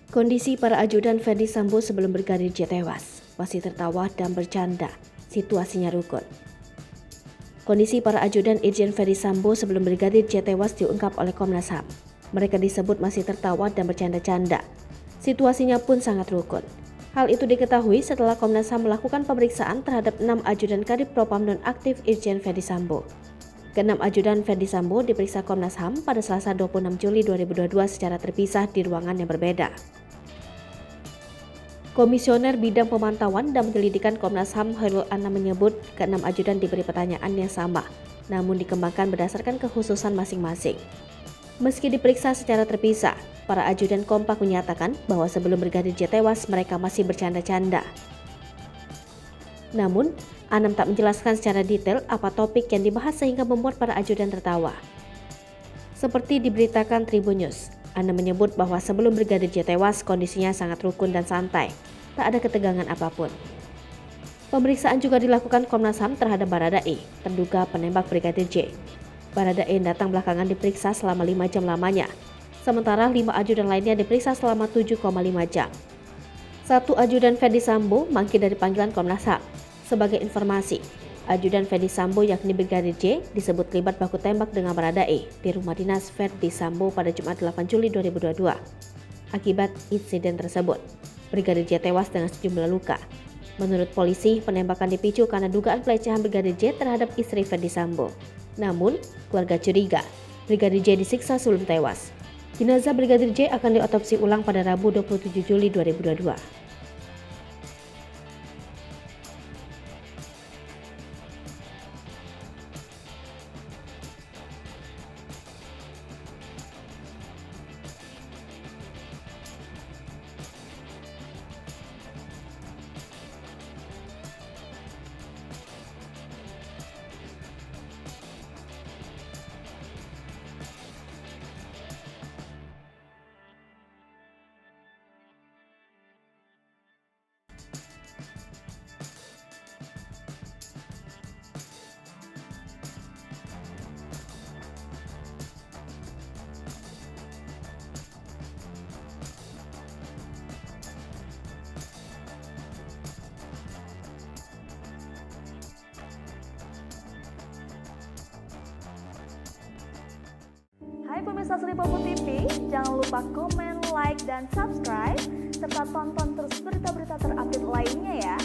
Kondisi para ajudan Ferdy Sambo sebelum Brigadir J tewas, masih tertawa dan bercanda, situasinya rukun. Kondisi para ajudan Irjen Ferdy Sambo sebelum Brigadir J tewas diungkap oleh Komnas HAM. Mereka disebut masih tertawa dan bercanda-canda. Situasinya pun sangat rukun. Hal itu diketahui setelah Komnas HAM melakukan pemeriksaan terhadap 6 ajudan Kadif Propam nonaktif Irjen Ferdy Sambo. Ke-6 ajudan Ferdy Sambo diperiksa Komnas HAM pada Selasa 26 Juli 2022 secara terpisah di ruangan yang berbeda. Komisioner Bidang Pemantauan dan Penyelidikan Komnas HAM Khairul Anam menyebut ke-6 ajudan diberi pertanyaan yang sama, namun dikembangkan berdasarkan kekhususan masing-masing. Meski diperiksa secara terpisah, para ajudan kompak menyatakan bahwa sebelum Brigadir J tewas mereka masih bercanda-canda. Namun, Anam tak menjelaskan secara detail apa topik yang dibahas sehingga membuat para ajudan tertawa. Seperti diberitakan Tribun News, Anam menyebut bahwa sebelum Brigadir J tewas kondisinya sangat rukun dan santai, tak ada ketegangan apapun. Pemeriksaan juga dilakukan Komnas HAM terhadap Baradae, terduga penembak Brigadir J. Baradae datang belakangan diperiksa selama 5 jam lamanya, sementara 5 ajudan lainnya diperiksa selama 7,5 jam. Satu ajudan Ferdy Sambo mangkir dari panggilan Komnas HAM. Sebagai informasi, ajudan Ferdy Sambo yakni Brigadir J disebut terlibat baku tembak dengan Baradae di rumah dinas Ferdy Sambo pada Jumat 8 Juli 2022. Akibat insiden tersebut, Brigadir J tewas dengan sejumlah luka. Menurut polisi, penembakan dipicu karena dugaan pelecehan Brigadir J terhadap istri Ferdy Sambo. Namun, keluarga curiga Brigadir J disiksa sebelum tewas. Jenazah Brigadir J akan diotopsi ulang pada Rabu 27 Juli 2022. Hai pemirsa Sri Popo TV, jangan lupa komen, like, dan subscribe, serta tonton terus berita-berita terupdate lainnya ya.